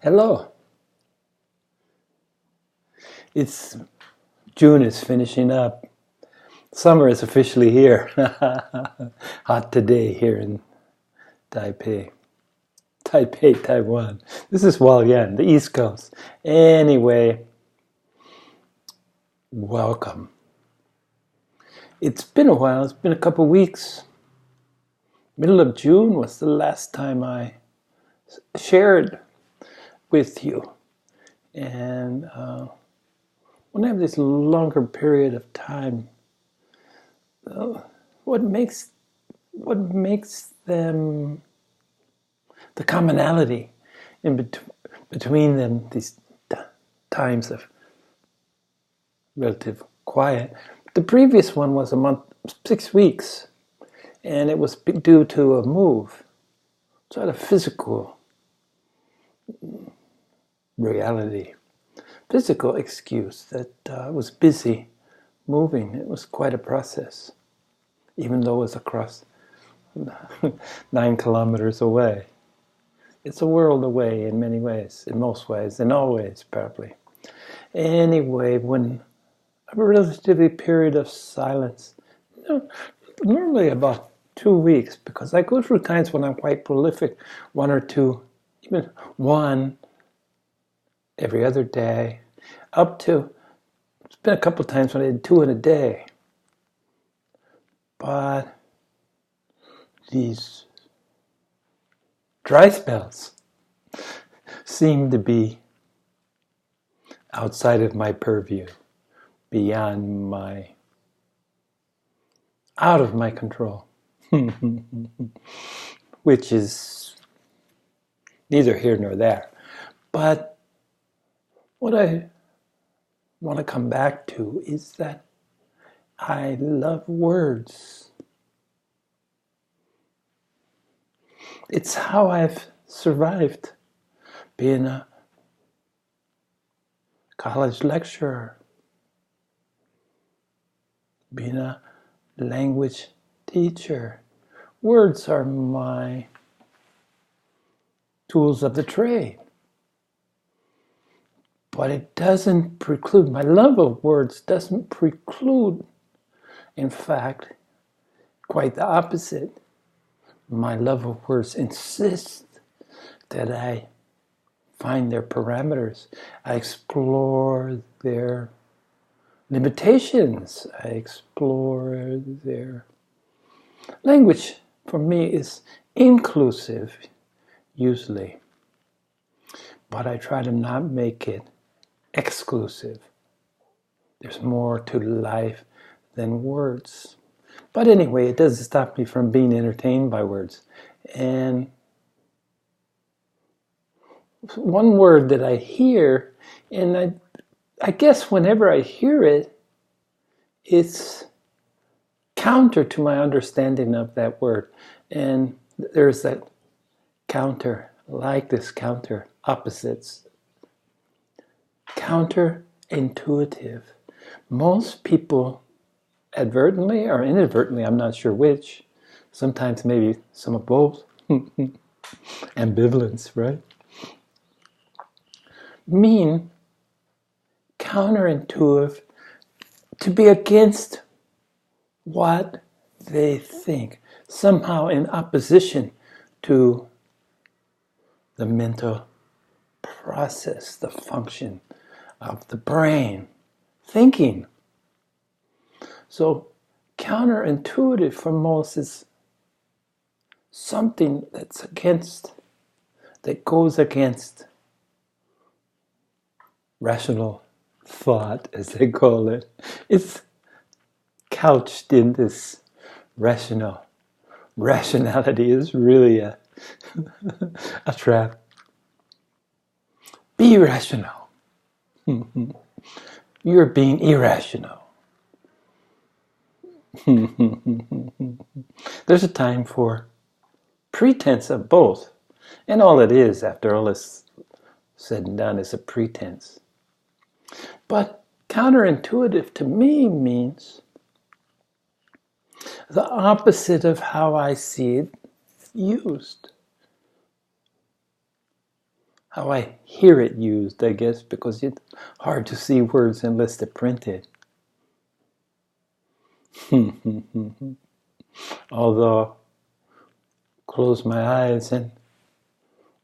Hello. It's June is finishing up. Summer is officially here. Hot today here in Taipei, Taiwan. This is Hualien, the East Coast. Anyway, welcome. It's been a while. It's been a couple weeks. Middle of June was the last time I shared with you. And when I have this longer period of time, what makes them, the commonality in between them, these times of relative quiet. The previous one was a month, 6 weeks, and it was due to a move. So I had a physical reality, physical excuse that I was busy moving. It was quite a process, even though it was across 9 kilometers away. It's a world away in many ways, in most ways, in all ways, probably. Anyway, when a relatively period of silence, normally about 2 weeks, because I go through times when I'm quite prolific, 1 or 2, even 1 every other day, up to, it's been a couple of times when I did 2 in a day. But these dry spells seem to be outside of my purview, beyond out of my control, which is neither here nor there. But what I want to come back to is that I love words. It's how I've survived being a college lecturer, being a language teacher. Words are my tools of the trade. But it doesn't preclude, my love of words doesn't preclude, in fact, quite the opposite. My love of words insists that I find their parameters. I explore their limitations. I explore their language. For me, is inclusive, usually. But I try to not make it exclusive. There's more to life than words. But anyway, it doesn't stop me from being entertained by words. And one word that I hear, and I guess whenever I hear it, it's counter to my understanding of that word. And there's that counter, like this counter, opposites. Counterintuitive. Most people, advertently or inadvertently, I'm not sure which, sometimes maybe some of both, ambivalence, right? Mean counterintuitive, to be against what they think, somehow in opposition to the mental process, the function of the brain, thinking. So counterintuitive for most is something that goes against rational thought, as they call it. It's couched in this rationality is really a trap. Be rational. You're being irrational. There's a time for pretense of both. And all it is, after all is said and done, is a pretense. But counterintuitive to me means the opposite of how I see it used. how I hear it used, I guess, because it's hard to see words unless they're printed. Although, close my eyes and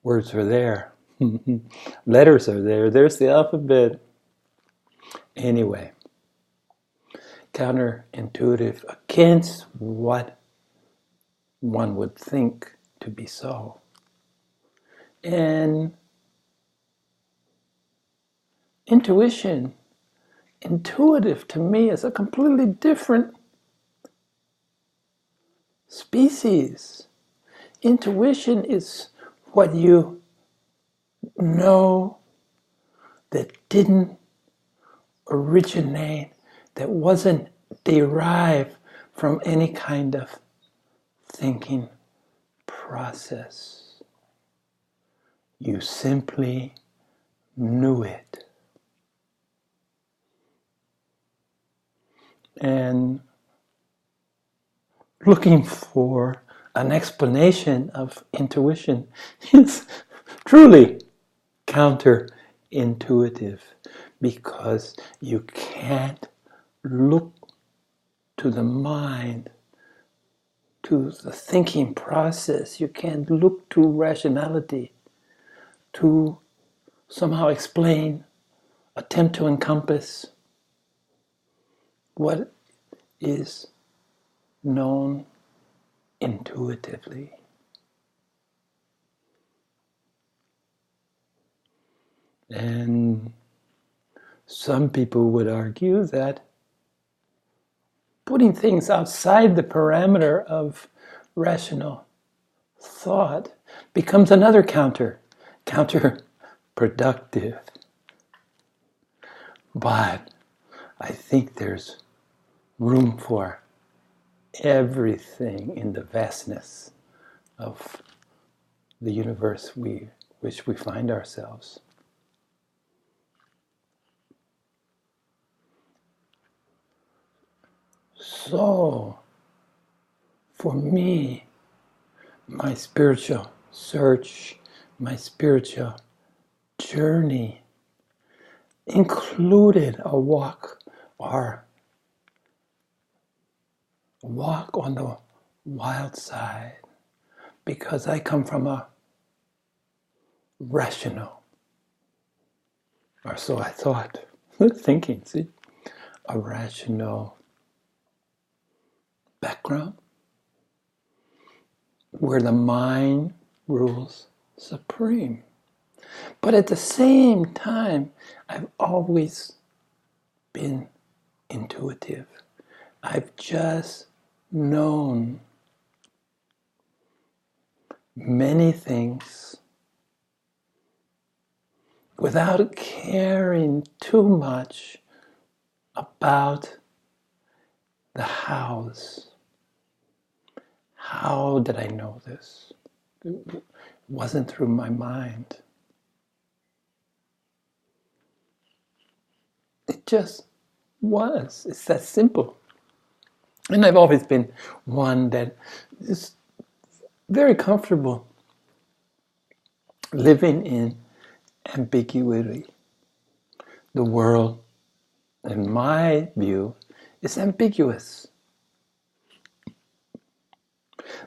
words are there. Letters are there. There's the alphabet. Anyway, counterintuitive against what one would think to be so. And intuitive to me is a completely different species. Intuition is what you know that didn't originate, that wasn't derived from any kind of thinking process. You simply knew it. And looking for an explanation of intuition is truly counterintuitive, because you can't look to the mind, to the thinking process. You can't look to rationality to somehow explain, attempt to encompass what is known intuitively. And some people would argue that putting things outside the parameter of rational thought becomes another counterproductive. But I think there's room for everything in the vastness of the universe which we find ourselves. So, for me, my spiritual search, my spiritual journey included a walk on the wild side, because I come from a rational, or so I thought, thinking, see, a rational background where the mind rules supreme. But at the same time, I've always been intuitive. I've just known many things without caring too much about the hows. How did I know this? It wasn't through my mind. It just was. It's that simple. And I've always been one that is very comfortable living in ambiguity. The world, in my view, is ambiguous.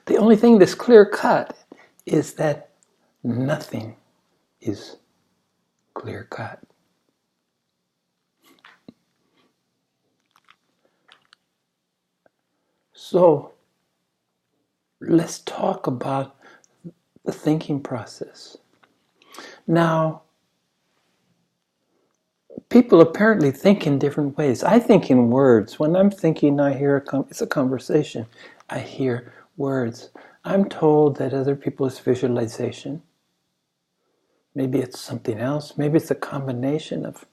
The only thing that's clear-cut is that nothing is clear-cut. So, let's talk about the thinking process. Now, people apparently think in different ways. I think in words. When I'm thinking, I hear it's a conversation. I hear words. I'm told that other people's visualization. Maybe it's something else. Maybe it's a combination of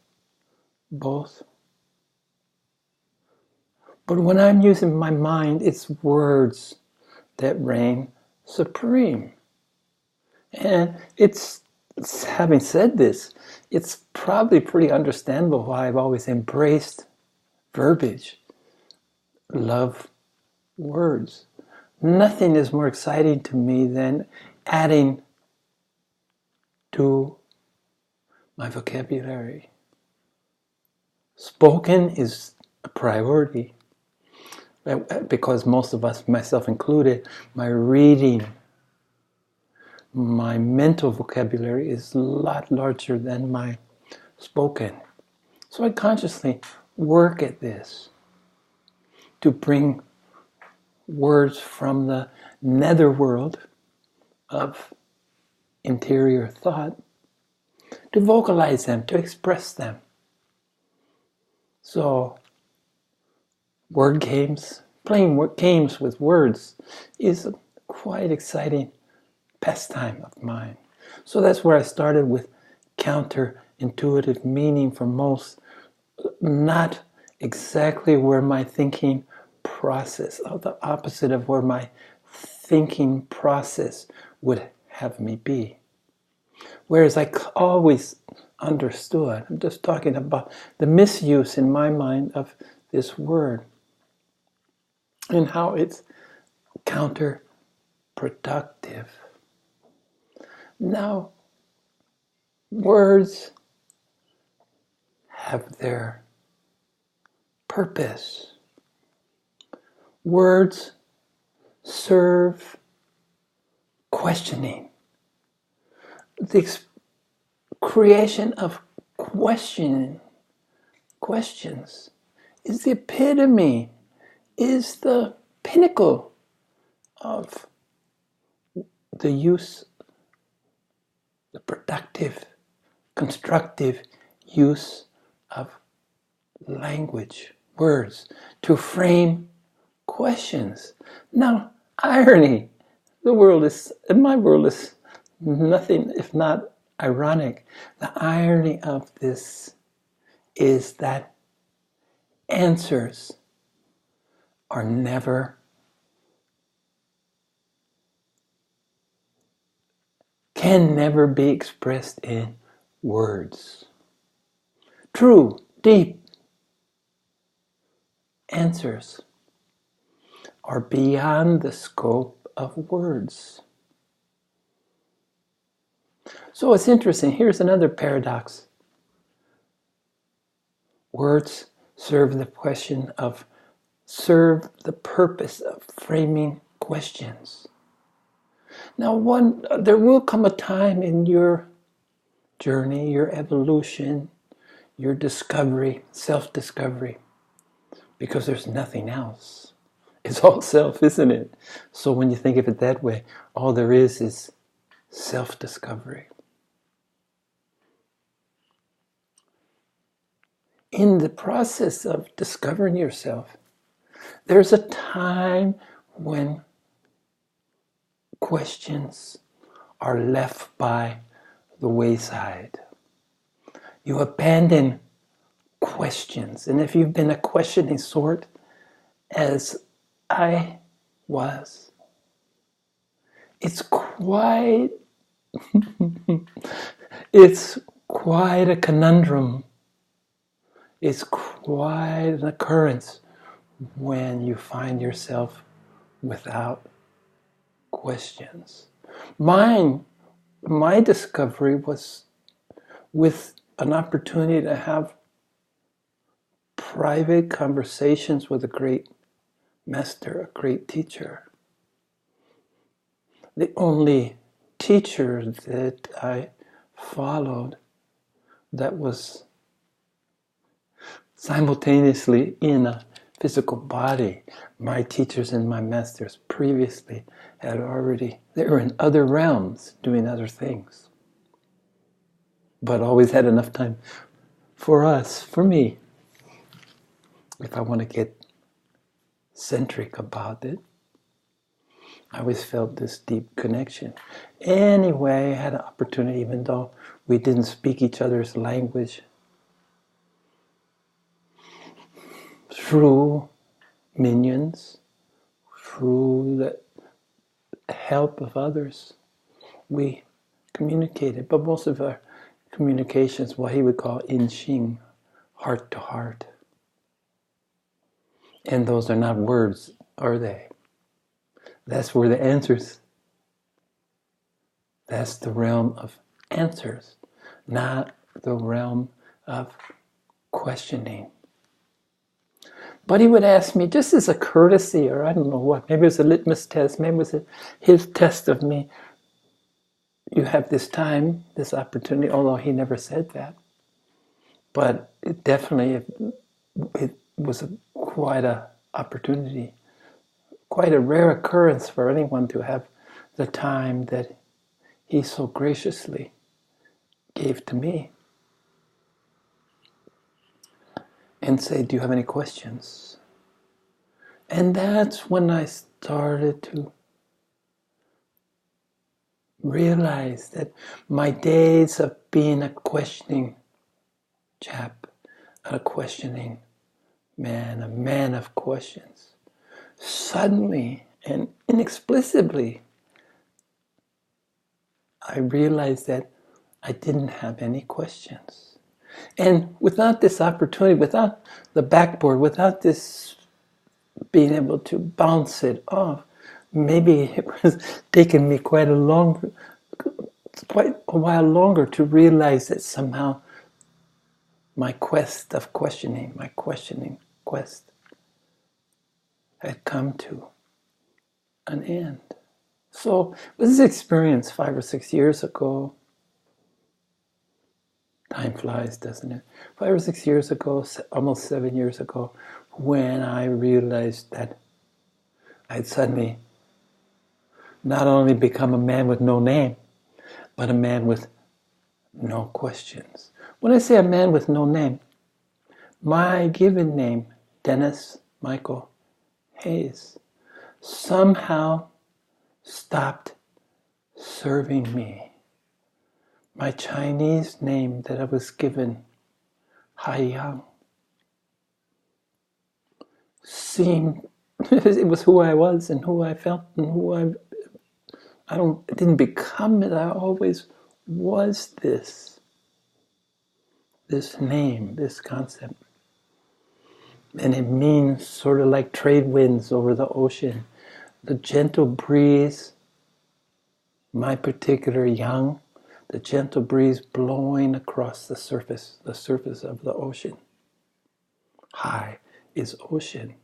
both. But when I'm using my mind, it's words that reign supreme. And having said this, it's probably pretty understandable why I've always embraced verbiage, love words. Nothing is more exciting to me than adding to my vocabulary. Spoken is a priority because most of us, myself included, my reading, my mental vocabulary is a lot larger than my spoken. So I consciously work at this to bring words from the netherworld of interior thought, to vocalize them, to express them. So, word games, playing games with words is a quite exciting pastime of mine. So that's where I started with counterintuitive meaning for most, not exactly where my thinking process, or the opposite of where my thinking process would have me be. Whereas I always understood, I'm just talking about the misuse in my mind of this word and how it's counterproductive. Now, words have their purpose. Words serve questioning. The creation of questions is the epitome, is the pinnacle of the use, the productive, constructive use of language, words, to frame questions. Now, irony. My world is nothing if not ironic. The irony of this is that answers are can never be expressed in words. True, deep answers are beyond the scope of words. So it's interesting. Here's another paradox. Words serve the purpose of framing questions. Now, there will come a time in your journey, your evolution, your discovery, self-discovery, because there's nothing else. It's all self, isn't it? So when you think of it that way, all there is self-discovery. In the process of discovering yourself, there's a time when questions are left by the wayside. You abandon questions. And if you've been a questioning sort, as I was, it's quite a conundrum. It's quite an occurrence when you find yourself without questions. My discovery was with an opportunity to have private conversations with a great master, a great teacher. The only teacher that I followed that was simultaneously in a physical body. My teachers and my masters previously they were in other realms doing other things. But always had enough time for me. If I want to get centric about it, I always felt this deep connection. Anyway, I had an opportunity, even though we didn't speak each other's language, through minions, through the help of others, we communicated. But most of our communications, what he would call in-xing, heart to heart. And those are not words, are they? That's where the answers, that's the realm of answers, not the realm of questioning. But he would ask me, just as a courtesy, or I don't know what, maybe it was a litmus test, maybe it was his test of me, you have this time, this opportunity, although he never said that. But it definitely, it was quite an opportunity, quite a rare occurrence for anyone to have the time that he so graciously gave to me. And say, do you have any questions? And that's when I started to realize that my days of being a questioning chap, a questioning man, a man of questions, suddenly and inexplicably, I realized that I didn't have any questions. And without this opportunity, without the backboard, without this being able to bounce it off, maybe it was taking me quite a while longer to realize that somehow my quest of questioning, my questioning quest, had come to an end. So with this experience 5 or 6 years ago, time flies, doesn't it? 5 or 6 years ago, almost 7 years ago, when I realized that I'd suddenly not only become a man with no name, but a man with no questions. When I say a man with no name, my given name, Dennis Michael Hayes, somehow stopped serving me. My Chinese name that I was given, Hai Yang, seemed, it was who I was and who I felt and who I didn't become it, I always was this name, this concept. And it means sort of like trade winds over the ocean, the gentle breeze, my particular yang, the gentle breeze blowing across the surface of the ocean. Hai is ocean.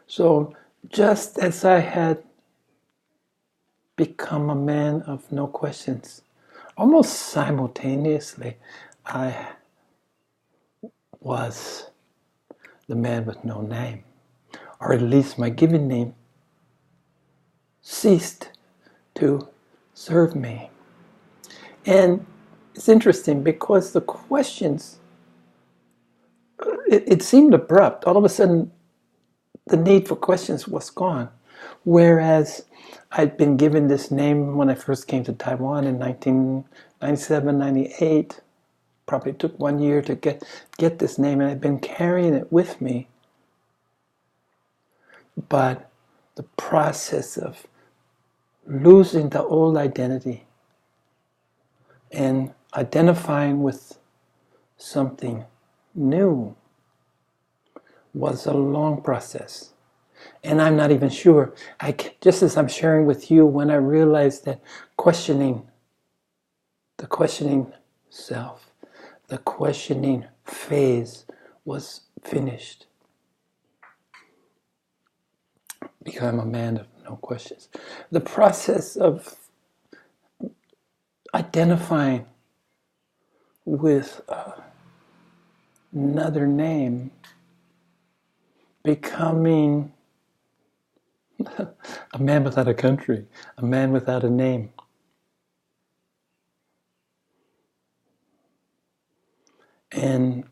So just as I had become a man of no questions, almost simultaneously, I was the man with no name, or at least my given name ceased to serve me. And it's interesting because the questions, it seemed abrupt. All of a sudden, the need for questions was gone. Whereas I'd been given this name when I first came to Taiwan in 1997, 98. Probably took 1 year to get this name, and I'd been carrying it with me. But the process of losing the old identity and identifying with something new was a long process. And I'm not even sure, just as I'm sharing with you, when I realized that the questioning self, the questioning phase was finished. Become a man of no questions. The process of identifying with another name, becoming a man without a country, a man without a name. And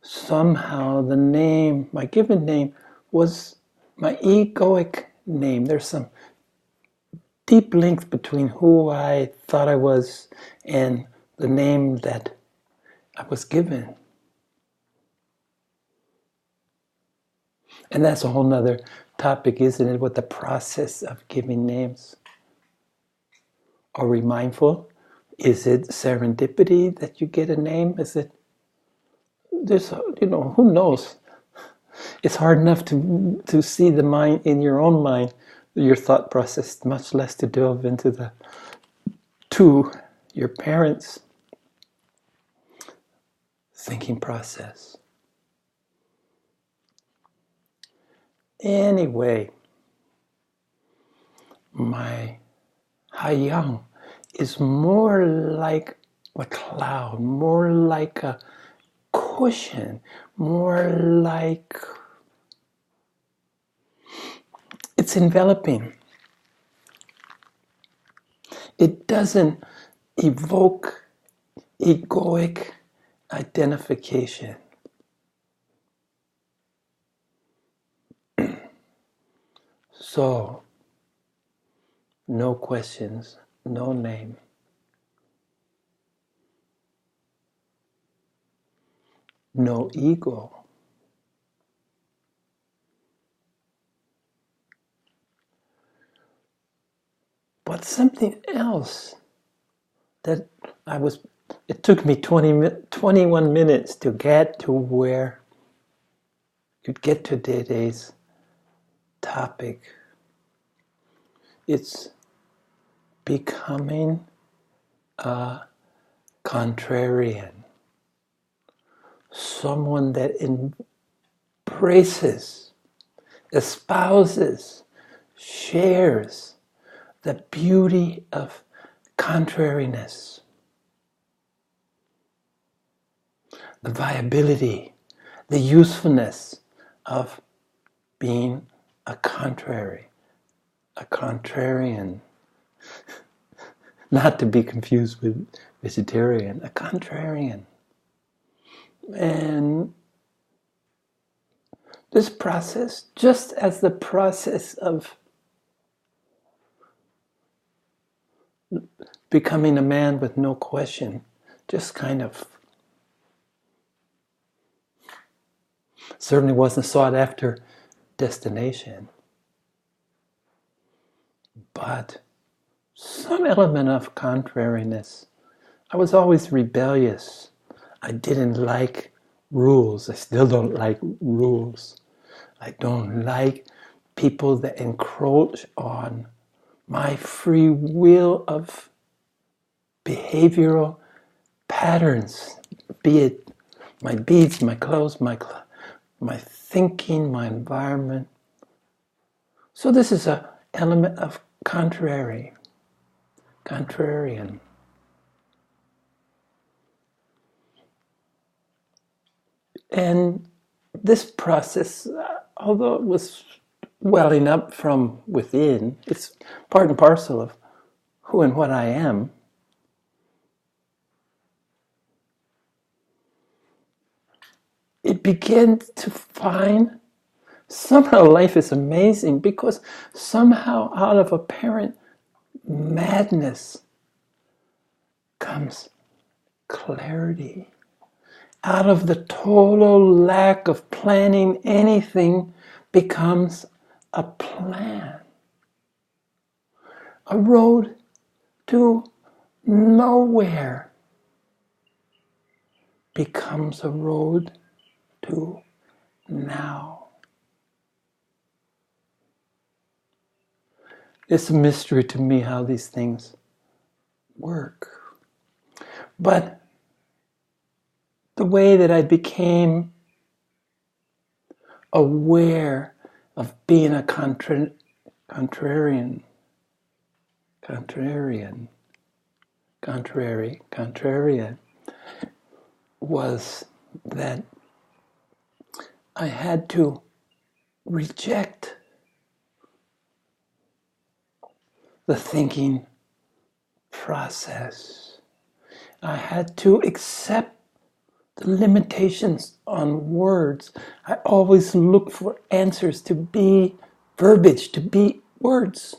somehow the name, my given name, was my egoic name. There's some deep link between who I thought I was and the name that I was given. And that's a whole nother topic, isn't it? With the process of giving names. Are we mindful? Is it serendipity that you get a name? Is it, who knows? It's hard enough to see the mind in your own mind, your thought process, much less to delve into to your parents. thinking process. Anyway, my Haiyang is more like a cloud, more like a cushion, more like it's enveloping. It doesn't evoke egoic identification. So, no questions, no name. No ego. But something else that it took me 21 minutes to get to where you'd get to today's topic. It's becoming a contrarian. Someone that embraces, espouses, shares the beauty of contrariness, the viability, the usefulness of being a contrarian. Not to be confused with vegetarian, a contrarian. And this process, just as the process of becoming a man with no question, just kind of certainly wasn't sought after destination, but some element of contrariness. I was always rebellious. I didn't like rules. I still don't like rules. I don't like people that encroach on my free will of behavioral patterns, be it my beads, my clothes, my thinking, my environment. So this is an element of contrarian. And this process, although it was welling up from within, it's part and parcel of who and what I am. It began to find somehow life is amazing because somehow out of apparent madness comes clarity. Out of the total lack of planning anything becomes a plan. A road to nowhere becomes a road to now. It's a mystery to me how these things work. But the way that I became aware of being a contrarian was that I had to reject the thinking process. I had to accept the limitations on words. I always look for answers to be verbiage, to be words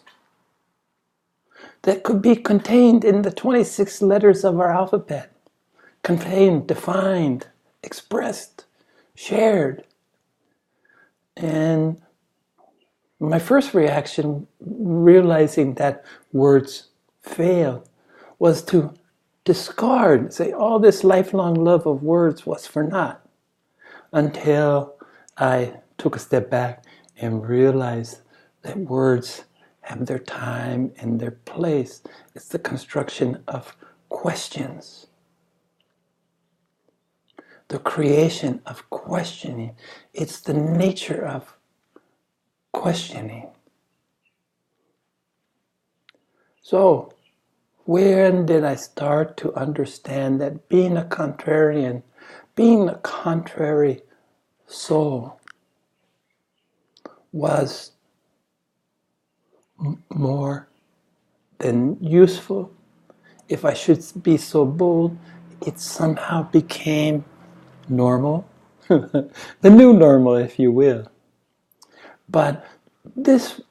that could be contained in the 26 letters of our alphabet. Contained, defined, expressed, shared. And my first reaction, realizing that words failed, was to discard, say, all this lifelong love of words was for naught, until I took a step back and realized that words have their time and their place. It's the construction of questions. the creation of questioning. It's the nature of questioning. So, when did I start to understand that being a contrarian, being a contrary soul, was more than useful? If I should be so bold, it somehow became normal. The new normal, if you will. But this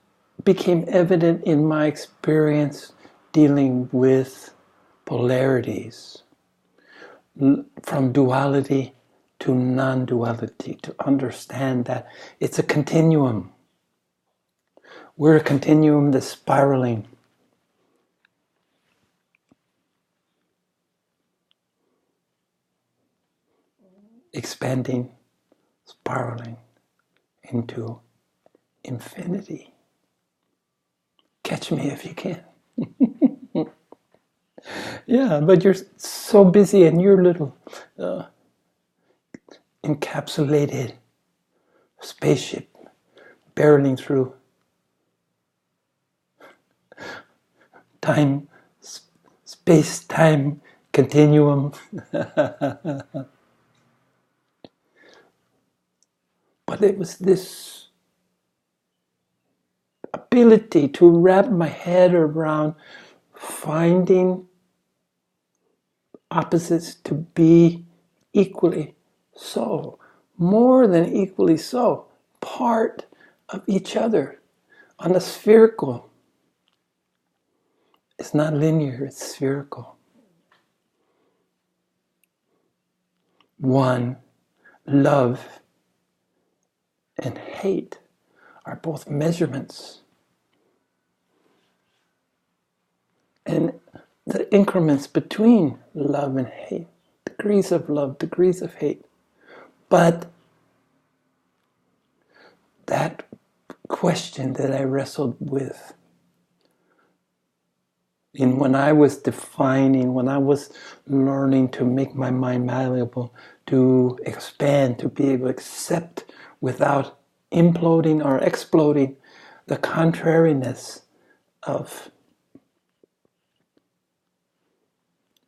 became evident in my experience dealing with polarities, from duality to non-duality, to understand that it's a continuum. We're a continuum that's spiraling. Expanding, spiraling into infinity. Catch me if you can. Yeah, but you're so busy in your little encapsulated spaceship barreling through time, space-time continuum. But it was this ability to wrap my head around finding opposites to be equally so, more than equally so, part of each other on a spherical. It's not linear, it's spherical. One, love and hate are both measurements. And the increments between love and hate, degrees of love, degrees of hate. But that question that I wrestled with, and when I was defining, when I was learning to make my mind malleable, to expand, to be able to accept without imploding or exploding the contrariness of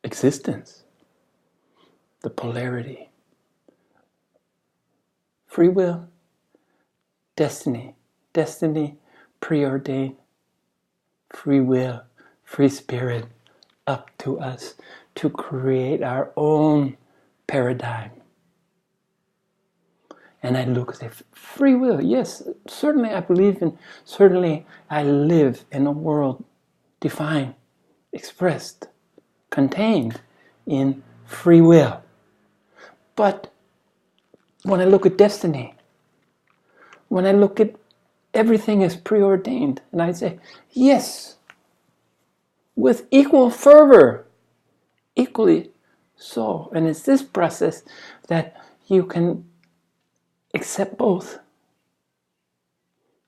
existence, the polarity, free will, destiny, preordained, free will, free spirit, up to us to create our own paradigm. And I look and say, free will, yes, certainly I believe in, certainly I live in a world defined, expressed, contained in free will. But when I look at destiny, when I look at everything as preordained, and I say, yes, with equal fervor, equally so. And it's this process that you can accept both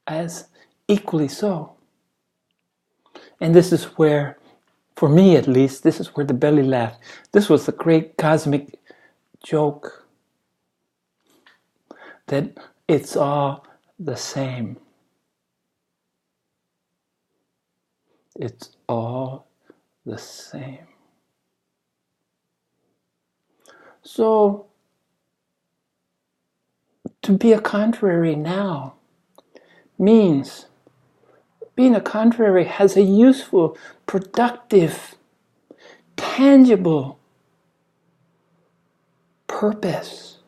as equally so. And this is where, for me at least, this is where the belly laugh. This was the great cosmic joke that it's all the same. It's all the same. So, to be a contrary now means being a contrary has a useful, productive, tangible purpose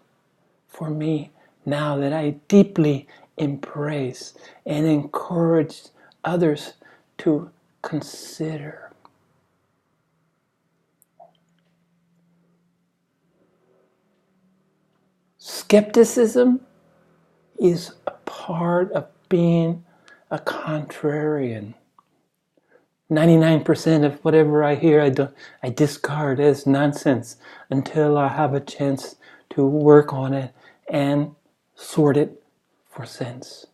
for me now that I deeply embrace and encourage others to consider. Skepticism is a part of being a contrarian. 99% of whatever I hear, I discard as nonsense until I have a chance to work on it and sort it for sense.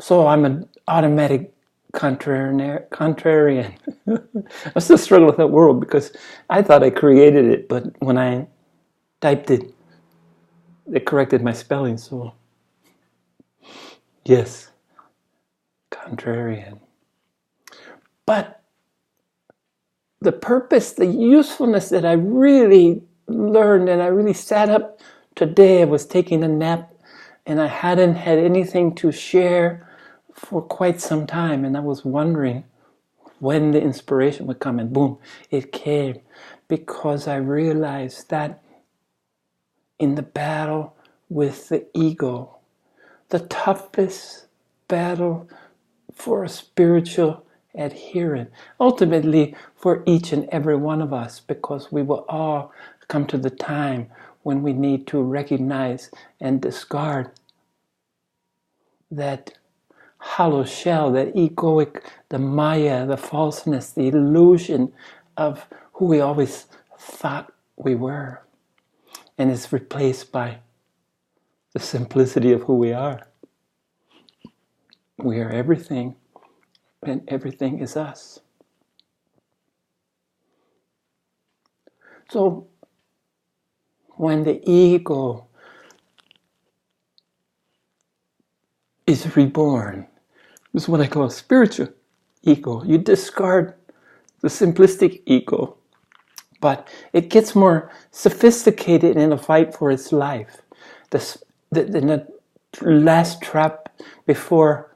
So I'm an automatic Contrarian. I'm still struggling with that word because I thought I created it, but when I typed it, it corrected my spelling. So, yes, contrarian. But the purpose, the usefulness that I really learned, and I really sat up today, I was taking a nap, and I hadn't had anything to share for quite some time, and I was wondering when the inspiration would come, and boom, it came, because I realized that in the battle with the ego, the toughest battle for a spiritual adherent, ultimately for each and every one of us, because we will all come to the time when we need to recognize and discard that hollow shell, that egoic, the maya, the falseness, the illusion of who we always thought we were, and is replaced by the simplicity of who we are. We are everything, and everything is us. So when the ego is reborn, this is what I call spiritual ego. You discard the simplistic ego, but it gets more sophisticated in a fight for its life. The last trap before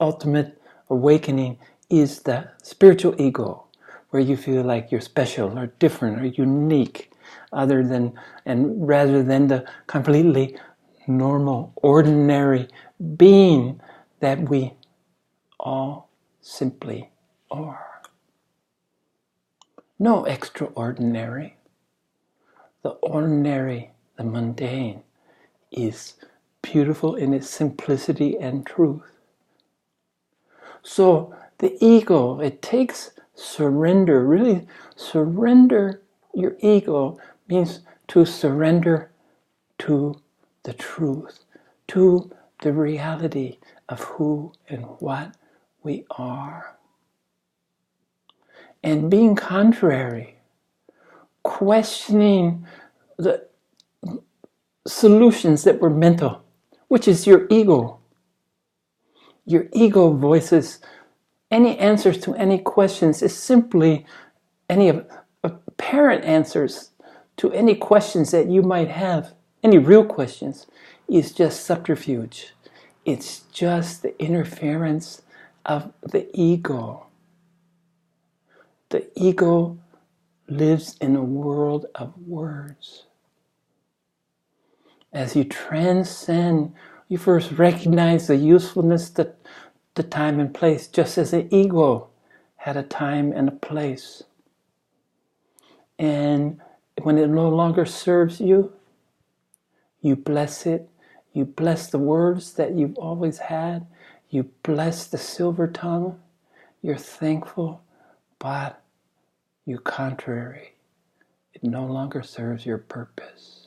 ultimate awakening is the spiritual ego, where you feel like you're special or different or unique, other than and rather than the completely normal, ordinary being that we all simply are. No extraordinary. The ordinary, the mundane, is beautiful in its simplicity and truth. So the ego, it takes surrender. Really, surrender your ego means to surrender to the truth, to the reality of who and what we are. And being contrary, questioning the solutions that were mental, which is your ego. Your ego voices any answers to any questions is simply any apparent answers to any questions that you might have, any real questions, is just subterfuge. It's just the interference of the ego. The ego lives in a world of words. As you transcend, you first recognize the usefulness, the time and place, just as the ego had a time and a place. And when it no longer serves you, you bless it. You bless the words that you've always had. You bless the silver tongue. You're thankful, but you're contrary. It no longer serves your purpose.